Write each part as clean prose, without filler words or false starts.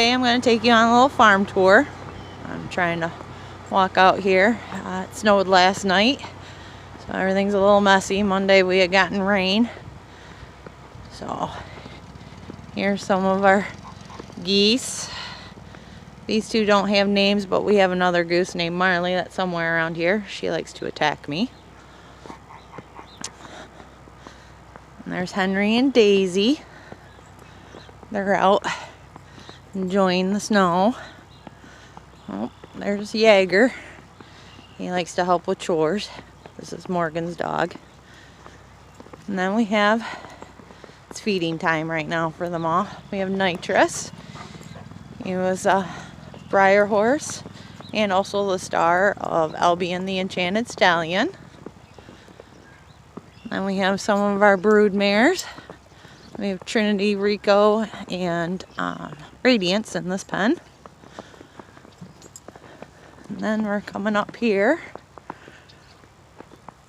Today I'm going to take you on a little farm tour. I'm trying to walk out here. It snowed last night, so everything's a little messy. Monday we had gotten rain. So here's some of our geese. These two don't have names, but we have another goose named Marley that's somewhere around here. She likes to attack me. And there's Henry and Daisy. They're out enjoying the snow. Oh, there's Jaeger. He likes to help with chores. This is Morgan's dog. And then we have, it's feeding time right now for them all. We have Nitrous. He was a Breyer horse and also the star of Albion the Enchanted Stallion. Then we have some of our brood mares. We have Trinity, Rico, and Radiance in this pen. And then we're coming up here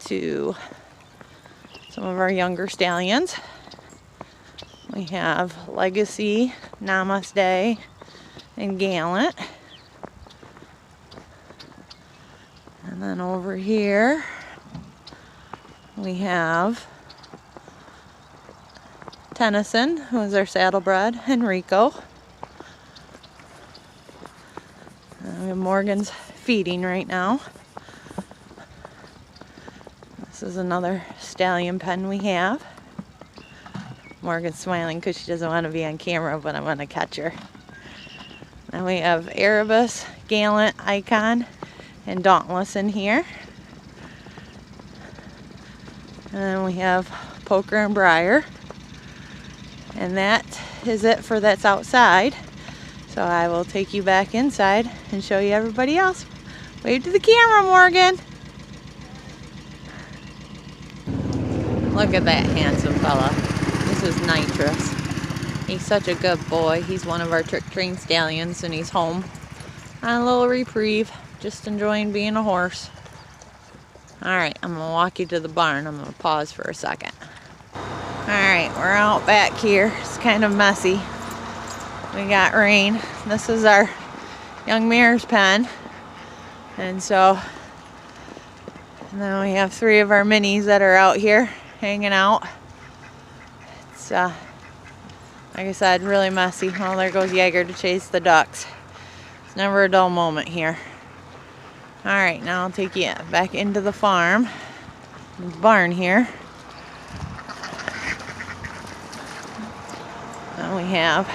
to some of our younger stallions. We have Legacy, Namaste, and Gallant. And then over here we have Tennyson, who is our saddlebred, and Rico. We have Morgan's feeding right now. This is another stallion pen we have. Morgan's smiling because she doesn't want to be on camera, but I'm going to catch her. Then we have Erebus, Gallant, Icon, and Dauntless in here. And then we have Poker and Briar. And that is it for that's outside. So I will take you back inside and show you everybody else. Wave to the camera, Morgan. Look at that handsome fella. This is Nitrous. He's such a good boy. He's one of our trick trained stallions and he's home on a little reprieve, just enjoying being a horse. Alright, I'm going to walk you to the barn. I'm going to pause for a second. Alright, we're out back here. It's kind of messy. We got rain. This is our young mare's pen. And so, and then we have 3 of our minis that are out here hanging out. It's, like I said, really messy. Oh, there goes Jaeger to chase the ducks. It's never a dull moment here. Alright, now I'll take you back into the farm. The barn here. Now we have,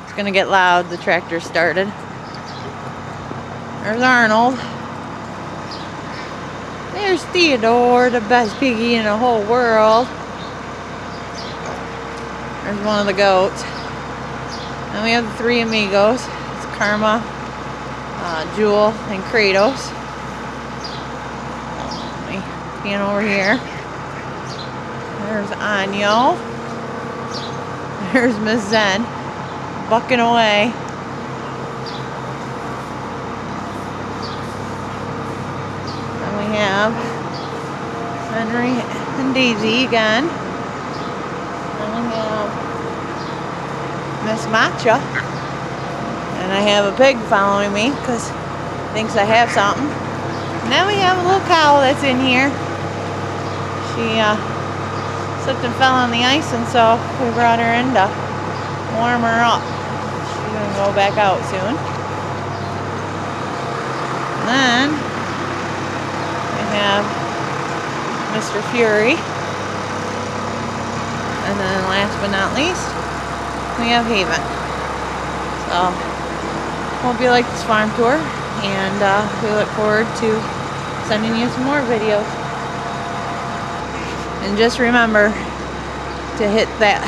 it's going to get loud, the tractor started. There's Arnold. There's Theodore, the best piggy in the whole world. There's one of the goats. Then we have the 3 amigos. It's Karma, Jewel, and Kratos. Let me pan over here. There's Anyo. There's Miss Zen, bucking away. And we have Henry and Daisy again. And we have Miss Matcha. And I have a pig following me because he thinks I have something. And then we have a little cow that's in here. She slipped and fell on the ice, and so we brought her in to warm her up. She's going to go back out soon. And then we have Mr. Fury. And then last but not least, we have Haven. So, hope you like this farm tour, and we look forward to sending you some more videos. And just remember to hit that